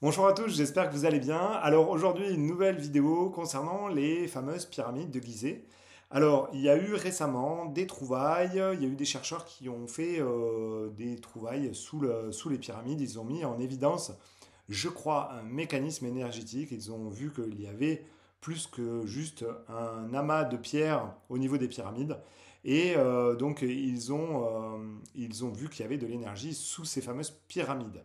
Bonjour à tous, j'espère que vous allez bien. Alors aujourd'hui, une nouvelle vidéo concernant les fameuses pyramides de Gizeh. Alors, il y a eu récemment des trouvailles, il y a eu des chercheurs qui ont fait des trouvailles sous les pyramides. Ils ont mis en évidence, je crois, un mécanisme énergétique. Ils ont vu qu'il y avait plus que juste un amas de pierres au niveau des pyramides. Et donc, ils ont vu qu'il y avait de l'énergie sous ces fameuses pyramides.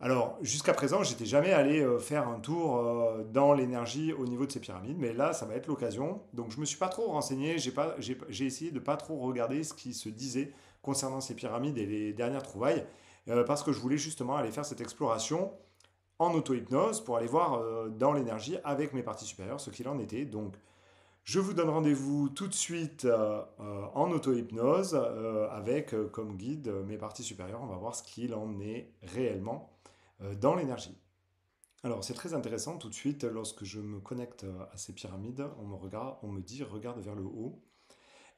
Alors, jusqu'à présent, j'étais jamais allé faire un tour dans l'énergie au niveau de ces pyramides, mais là, ça va être l'occasion. Donc, je me suis pas trop renseigné, j'ai essayé de pas trop regarder ce qui se disait concernant ces pyramides et les dernières trouvailles, parce que je voulais justement aller faire cette exploration en auto-hypnose pour aller voir dans l'énergie avec mes parties supérieures ce qu'il en était. Donc, je vous donne rendez-vous tout de suite en auto-hypnose avec comme guide mes parties supérieures. On va voir ce qu'il en est réellement dans l'énergie. Alors c'est très intéressant, tout de suite, lorsque je me connecte à ces pyramides, on me dit regarde vers le haut.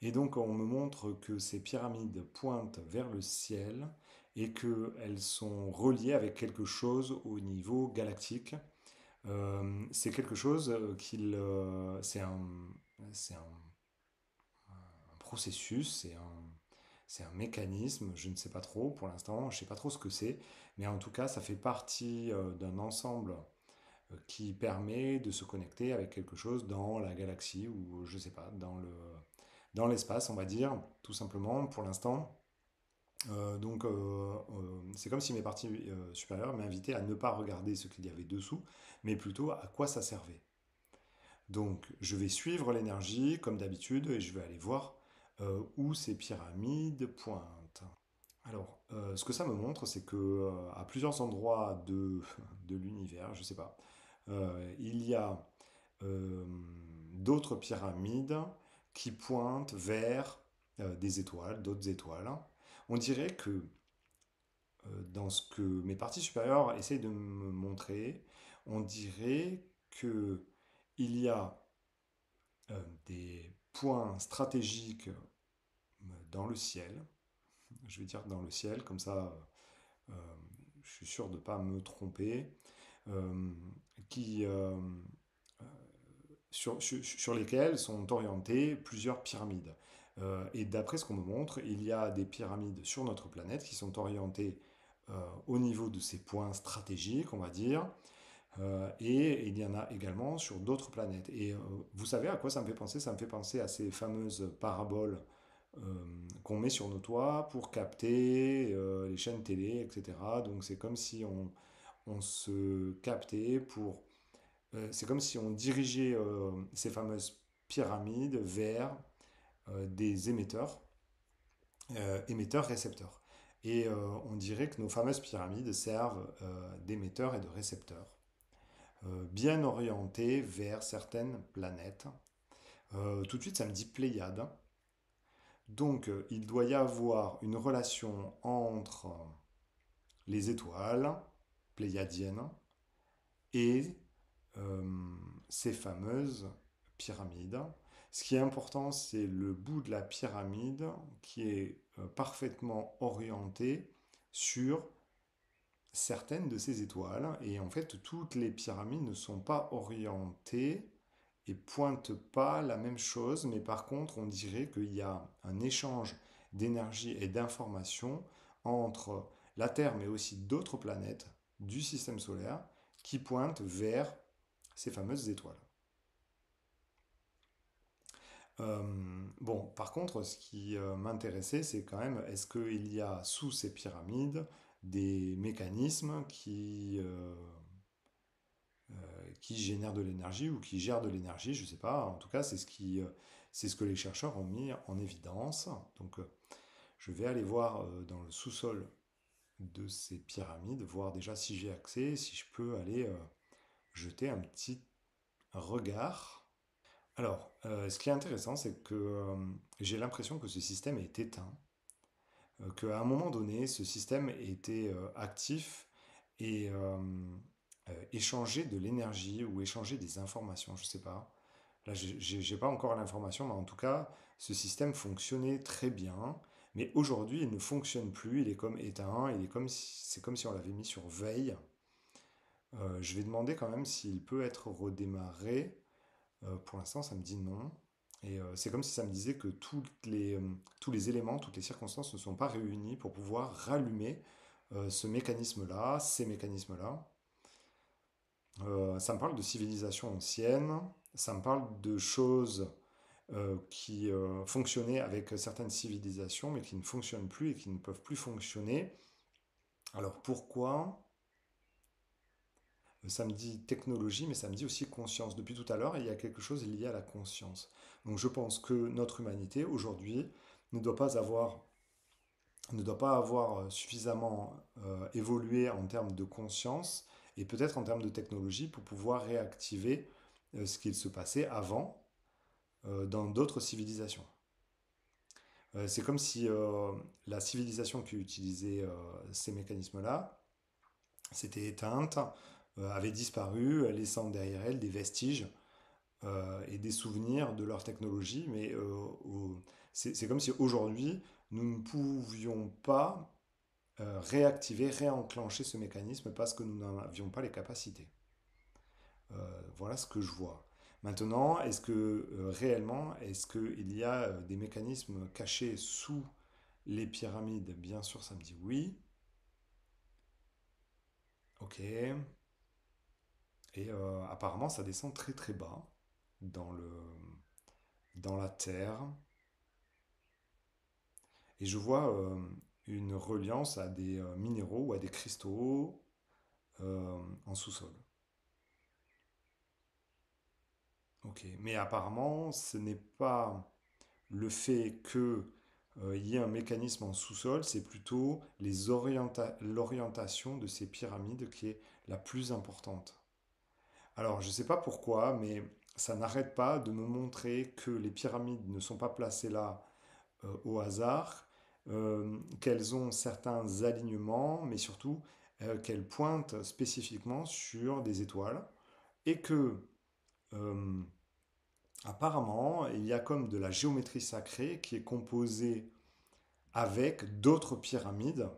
Et donc on me montre que ces pyramides pointent vers le ciel et qu'elles sont reliées avec quelque chose au niveau galactique. C'est quelque chose c'est un processus, c'est un mécanisme, je ne sais pas trop pour l'instant, je ne sais pas trop ce que c'est, mais en tout cas, ça fait partie d'un ensemble qui permet de se connecter avec quelque chose dans la galaxie ou je ne sais pas, dans l'espace, on va dire, tout simplement pour l'instant. C'est comme si mes parties supérieures m'invitaient à ne pas regarder ce qu'il y avait dessous, mais plutôt à quoi ça servait. Donc, je vais suivre l'énergie comme d'habitude et je vais aller voir où ces pyramides pointent. Alors, ce que ça me montre, c'est que à plusieurs endroits de l'univers, je ne sais pas, il y a euh, d'autres pyramides qui pointent vers des étoiles, d'autres étoiles. On dirait que dans ce que mes parties supérieures essayent de me montrer, on dirait que il y a des points stratégiques dans le ciel. Je vais dire dans le ciel, comme ça euh, je suis sûr de ne pas me tromper, euh, qui, sur lesquels sont orientées plusieurs pyramides. Et d'après ce qu'on me montre, il y a des pyramides sur notre planète qui sont orientées au niveau de ces points stratégiques, on va dire, et il y en a également sur d'autres planètes. Et vous savez à quoi ça me fait penser? Ça me fait penser à ces fameuses paraboles euh, qu'on met sur nos toits pour capter les chaînes télé, etc. Donc c'est comme si on se captait pour... c'est comme si on dirigeait ces fameuses pyramides vers des émetteurs-récepteurs. Et on dirait que nos fameuses pyramides servent d'émetteurs et de récepteurs, bien orientés vers certaines planètes. Tout de suite, ça me dit Pléiade. Donc, il doit y avoir une relation entre les étoiles pléiadiennes et euh, ces fameuses pyramides. Ce qui est important, c'est le bout de la pyramide qui est parfaitement orienté sur certaines de ces étoiles. Et en fait, toutes les pyramides ne sont pas orientées et pointent pas la même chose, mais par contre, on dirait qu'il y a un échange d'énergie et d'informations entre la Terre, mais aussi d'autres planètes du système solaire qui pointent vers ces fameuses étoiles. Bon, par contre, ce qui m'intéressait, c'est quand même, est-ce qu'il y a sous ces pyramides des mécanismes qui génèrent de l'énergie ou qui gèrent de l'énergie, je ne sais pas. En tout cas, c'est ce que les chercheurs ont mis en évidence. Donc, je vais aller voir dans le sous-sol de ces pyramides, voir déjà si j'ai accès, si je peux aller jeter un petit regard. Alors, ce qui est intéressant, c'est que j'ai l'impression que ce système est éteint, qu'à un moment donné, ce système était actif et échanger de l'énergie ou échanger des informations, je ne sais pas. Là, j'ai pas encore l'information, mais en tout cas, ce système fonctionnait très bien. Mais aujourd'hui, il ne fonctionne plus. Il est comme éteint. C'est comme si on l'avait mis sur veille. Je vais demander quand même s'il peut être redémarré. Pour l'instant, ça me dit non. Et c'est comme si ça me disait que tous les éléments, toutes les circonstances ne sont pas réunis pour pouvoir rallumer ce mécanisme-là, ces mécanismes-là. Ça me parle de civilisation ancienne, ça me parle de choses qui fonctionnaient avec certaines civilisations, mais qui ne fonctionnent plus et qui ne peuvent plus fonctionner. Alors pourquoi? Ça me dit technologie, mais ça me dit aussi conscience. Depuis tout à l'heure, il y a quelque chose lié à la conscience. Donc je pense que notre humanité, aujourd'hui, ne doit pas avoir, ne doit pas avoir suffisamment évolué en termes de conscience et peut-être en termes de technologie pour pouvoir réactiver ce qu'il se passait avant dans d'autres civilisations. C'est comme si la civilisation qui utilisait ces mécanismes-là s'était éteinte, avait disparu, laissant derrière elle des vestiges et des souvenirs de leur technologie, mais c'est comme si aujourd'hui, nous ne pouvions pas réenclencher ce mécanisme parce que nous n'en avions pas les capacités. Voilà ce que je vois. Maintenant, est-ce que réellement, est-ce qu'il y a des mécanismes cachés sous les pyramides? Bien sûr, ça me dit oui. Ok. Et apparemment, ça descend très très bas dans dans la terre. Et je vois une reliance à des minéraux ou à des cristaux en sous-sol. Ok. Mais apparemment, ce n'est pas le fait que il y ait un mécanisme en sous-sol, c'est plutôt l'orientation de ces pyramides qui est la plus importante. Alors, je ne sais pas pourquoi, mais ça n'arrête pas de me montrer que les pyramides ne sont pas placées là au hasard, qu'elles ont certains alignements, mais surtout qu'elles pointent spécifiquement sur des étoiles, et que euh, apparemment il y a comme de la géométrie sacrée qui est composée avec d'autres pyramides,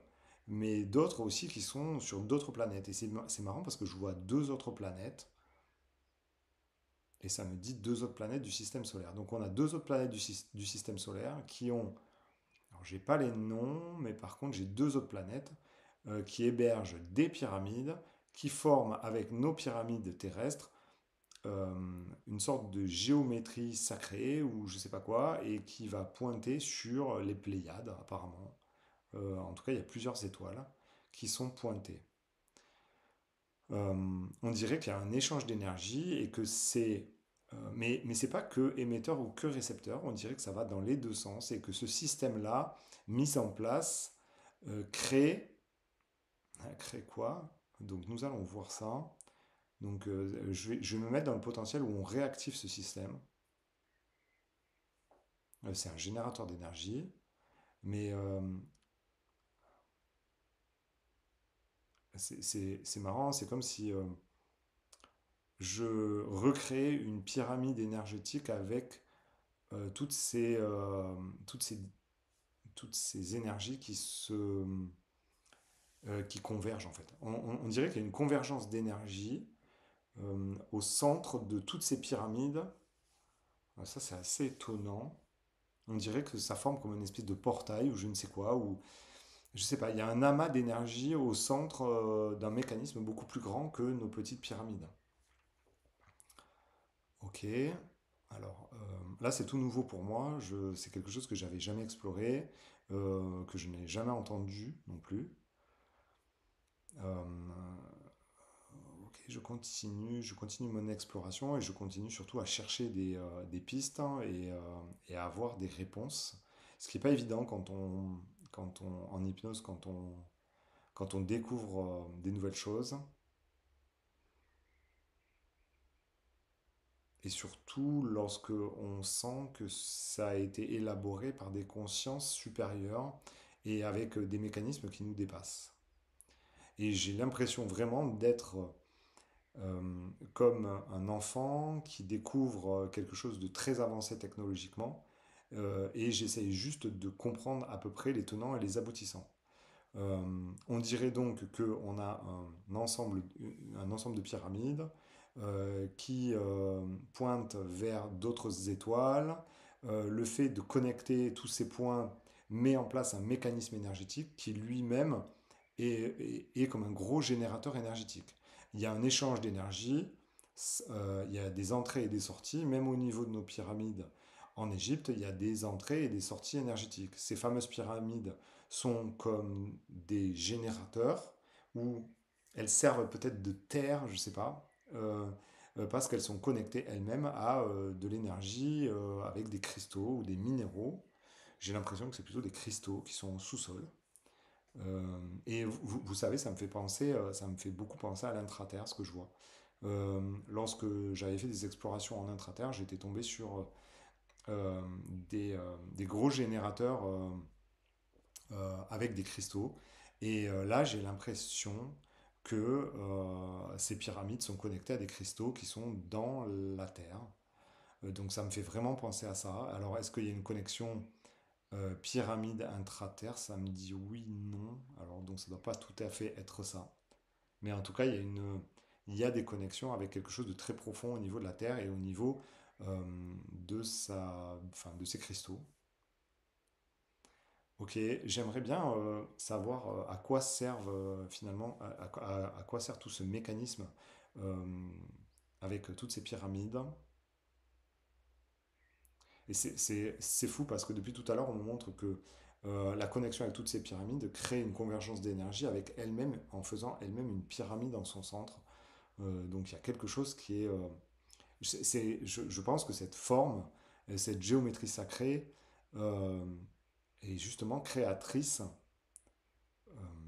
mais d'autres aussi qui sont sur d'autres planètes. Et c'est marrant parce que je vois deux autres planètes, et ça me dit deux autres planètes du système solaire. Donc on a deux autres planètes du système solaire qui ont, alors j'ai pas les noms, mais par contre j'ai deux autres planètes qui hébergent des pyramides, qui forment avec nos pyramides terrestres euh, une sorte de géométrie sacrée ou je sais pas quoi, et qui va pointer sur les Pléiades apparemment. En tout cas, il y a plusieurs étoiles qui sont pointées. On dirait qu'il y a un échange d'énergie et que c'est... mais c'est pas que émetteur ou que récepteur, on dirait que ça va dans les deux sens et que ce système-là, mis en place, crée... Crée quoi? Donc nous allons voir ça. Donc je vais me mettre dans le potentiel où on réactive ce système. C'est un générateur d'énergie, mais c'est marrant, c'est comme si je recrée une pyramide énergétique avec euh, toutes ces, euh, toutes ces, toutes ces énergies qui convergent en fait. On dirait qu'il y a une convergence d'énergie au centre de toutes ces pyramides. Ça, c'est assez étonnant. On dirait que ça forme comme une espèce de portail ou je ne sais quoi, ou je sais pas, il y a un amas d'énergie au centre d'un mécanisme beaucoup plus grand que nos petites pyramides. Ok, alors là c'est tout nouveau pour moi, c'est quelque chose que j'avais jamais exploré, que je n'ai jamais entendu non plus. Euh, ok, je continue mon exploration et je continue surtout à chercher des pistes hein, et à avoir des réponses. Ce qui n'est pas évident en hypnose, quand on découvre des nouvelles choses. Et surtout lorsque on sent que ça a été élaboré par des consciences supérieures et avec des mécanismes qui nous dépassent. Et j'ai l'impression vraiment d'être comme un enfant qui découvre quelque chose de très avancé technologiquement et j'essaye juste de comprendre à peu près les tenants et les aboutissants. On dirait donc qu'on a un ensemble de pyramides qui pointent vers d'autres étoiles. Le fait de connecter tous ces points met en place un mécanisme énergétique qui lui-même est comme un gros générateur énergétique. Il y a un échange d'énergie, il y a des entrées et des sorties, même au niveau de nos pyramides en Égypte, il y a des entrées et des sorties énergétiques. Ces fameuses pyramides sont comme des générateurs où elles servent peut-être de terre, je ne sais pas, parce qu'elles sont connectées elles-mêmes à de l'énergie avec des cristaux ou des minéraux. J'ai l'impression que c'est plutôt des cristaux qui sont au sous-sol. Et vous savez, ça me fait beaucoup penser à l'intraterre, ce que je vois. Lorsque j'avais fait des explorations en intraterre, j'étais tombé sur des gros générateurs avec des cristaux. Et là, j'ai l'impression que ces pyramides sont connectées à des cristaux qui sont dans la Terre. Donc ça me fait vraiment penser à ça. Alors, est-ce qu'il y a une connexion pyramide intra-Terre? Ça me dit oui, non. Alors, donc ça ne doit pas tout à fait être ça. Mais en tout cas, il y a des connexions avec quelque chose de très profond au niveau de la Terre et au niveau de ses cristaux. Ok, j'aimerais bien savoir à quoi servent finalement, à quoi sert tout ce mécanisme euh, avec toutes ces pyramides. Et c'est fou parce que depuis tout à l'heure, on nous montre que la connexion avec toutes ces pyramides crée une convergence d'énergie avec elle-même en faisant elle-même une pyramide en son centre. Donc il y a quelque chose qui est... je pense que cette forme, cette géométrie sacrée euh, est justement créatrice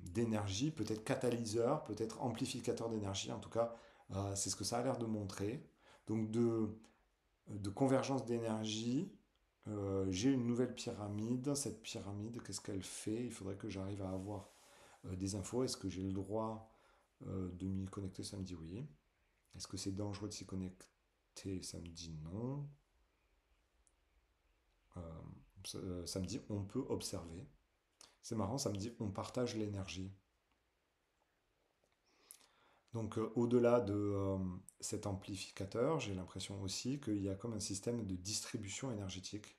d'énergie, peut-être catalyseur, peut-être amplificateur d'énergie. En tout cas, c'est ce que ça a l'air de montrer. Donc de convergence d'énergie, j'ai une nouvelle pyramide. Cette pyramide, qu'est-ce qu'elle fait? Il faudrait que j'arrive à avoir des infos. Est-ce que j'ai le droit de m'y connecter? Ça me dit oui. Est-ce que c'est dangereux de s'y connecter? Ça me dit non. Euh, ça me dit on peut observer. C'est marrant, ça me dit on partage l'énergie. Donc au-delà de cet amplificateur, j'ai l'impression aussi qu'il y a comme un système de distribution énergétique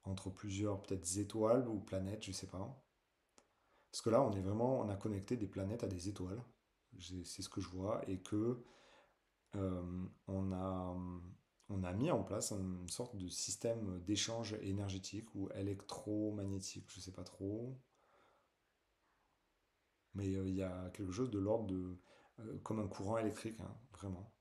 entre plusieurs peut-être étoiles ou planètes, je ne sais pas. Parce que là, on a connecté des planètes à des étoiles. C'est ce que je vois et que euh, on a, on a mis en place une sorte de système d'échange énergétique ou électromagnétique, je ne sais pas trop. Mais il y a quelque chose de l'ordre de comme un courant électrique, hein, vraiment.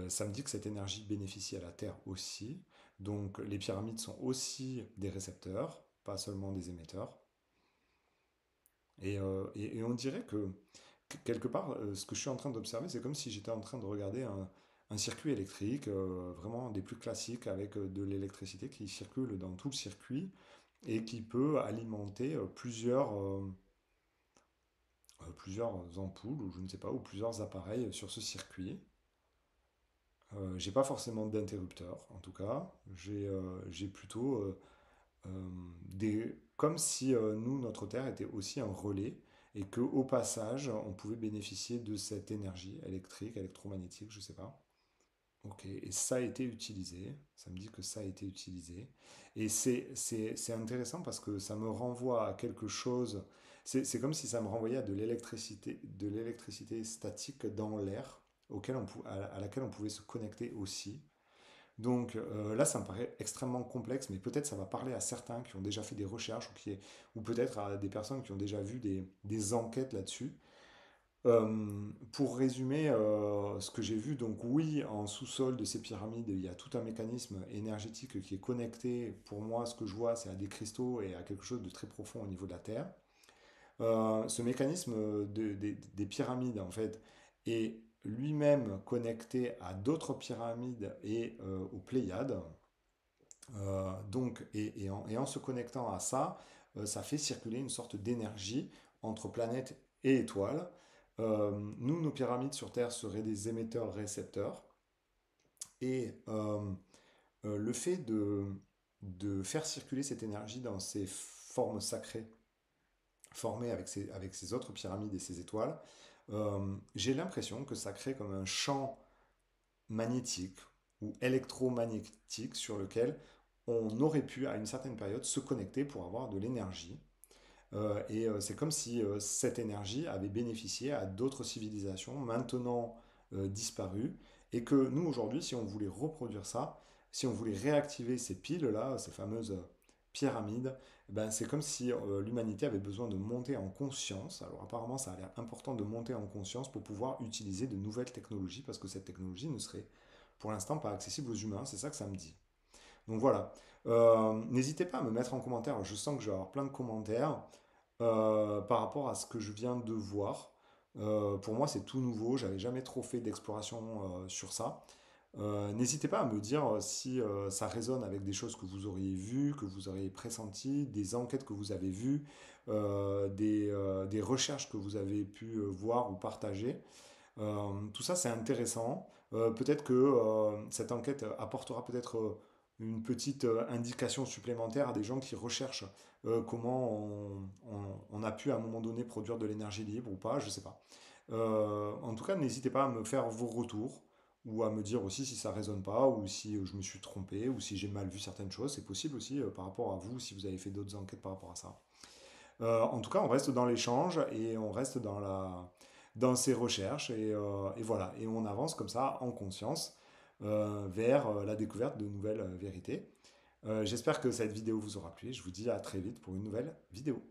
Ça me dit que cette énergie bénéficie à la Terre aussi. Donc les pyramides sont aussi des récepteurs, pas seulement des émetteurs. Et on dirait que quelque part, ce que je suis en train d'observer, c'est comme si j'étais en train de regarder un circuit électrique, vraiment des plus classiques, avec de l'électricité qui circule dans tout le circuit et qui peut alimenter plusieurs ampoules, ou je ne sais pas, ou plusieurs appareils sur ce circuit. J'ai pas forcément d'interrupteur, en tout cas. J'ai plutôt comme si nous, notre Terre était aussi un relais et que au passage, on pouvait bénéficier de cette énergie électrique, électromagnétique, je sais pas. Ok, et ça a été utilisé. Ça me dit que ça a été utilisé. Et c'est intéressant parce que ça me renvoie à quelque chose. C'est comme si ça me renvoyait à de l'électricité statique dans l'air, à laquelle on pouvait se connecter aussi. Donc là, ça me paraît extrêmement complexe, mais peut-être ça va parler à certains qui ont déjà fait des recherches ou peut-être à des personnes qui ont déjà vu des enquêtes là-dessus. Pour résumer ce que j'ai vu, donc oui, en sous-sol de ces pyramides, il y a tout un mécanisme énergétique qui est connecté. Pour moi, ce que je vois, c'est à des cristaux et à quelque chose de très profond au niveau de la Terre. Ce mécanisme des pyramides, en fait, est lui-même connecté à d'autres pyramides et aux Pléiades. Et en se connectant à ça, ça fait circuler une sorte d'énergie entre planètes et étoiles. Nous, nos pyramides sur Terre seraient des émetteurs-récepteurs. Et le fait de faire circuler cette énergie dans ces forme sacrée formée avec ces autres pyramides et ces étoiles, j'ai l'impression que ça crée comme un champ magnétique ou électromagnétique sur lequel on aurait pu à une certaine période se connecter pour avoir de l'énergie. C'est comme si cette énergie avait bénéficié à d'autres civilisations maintenant disparues, et que nous aujourd'hui, si on voulait reproduire ça, si on voulait réactiver ces piles-là, ces fameuses pyramides, ben c'est comme si l'humanité avait besoin de monter en conscience. Alors apparemment, ça a l'air important de monter en conscience pour pouvoir utiliser de nouvelles technologies, parce que cette technologie ne serait pour l'instant pas accessible aux humains, c'est ça que ça me dit. Donc voilà. N'hésitez pas à me mettre en commentaire, je sens que je vais avoir plein de commentaires par rapport à ce que je viens de voir. Pour moi, c'est tout nouveau, j'avais jamais trop fait d'exploration sur ça. N'hésitez pas à me dire si ça résonne avec des choses que vous auriez vues, que vous auriez pressenties, des enquêtes que vous avez vues, des recherches que vous avez pu voir ou partager. Tout ça, c'est intéressant. Peut-être que cette enquête apportera peut-être une petite indication supplémentaire à des gens qui recherchent comment on a pu à un moment donné produire de l'énergie libre ou pas, je sais pas. En tout cas, n'hésitez pas à me faire vos retours ou à me dire aussi si ça résonne pas ou si je me suis trompé ou si j'ai mal vu certaines choses. C'est possible aussi par rapport à vous si vous avez fait d'autres enquêtes par rapport à ça. En tout cas, on reste dans l'échange et on reste dans ses recherches et voilà. Et on avance comme ça en conscience vers la découverte de nouvelles vérités. J'espère que cette vidéo vous aura plu. Je vous dis à très vite pour une nouvelle vidéo.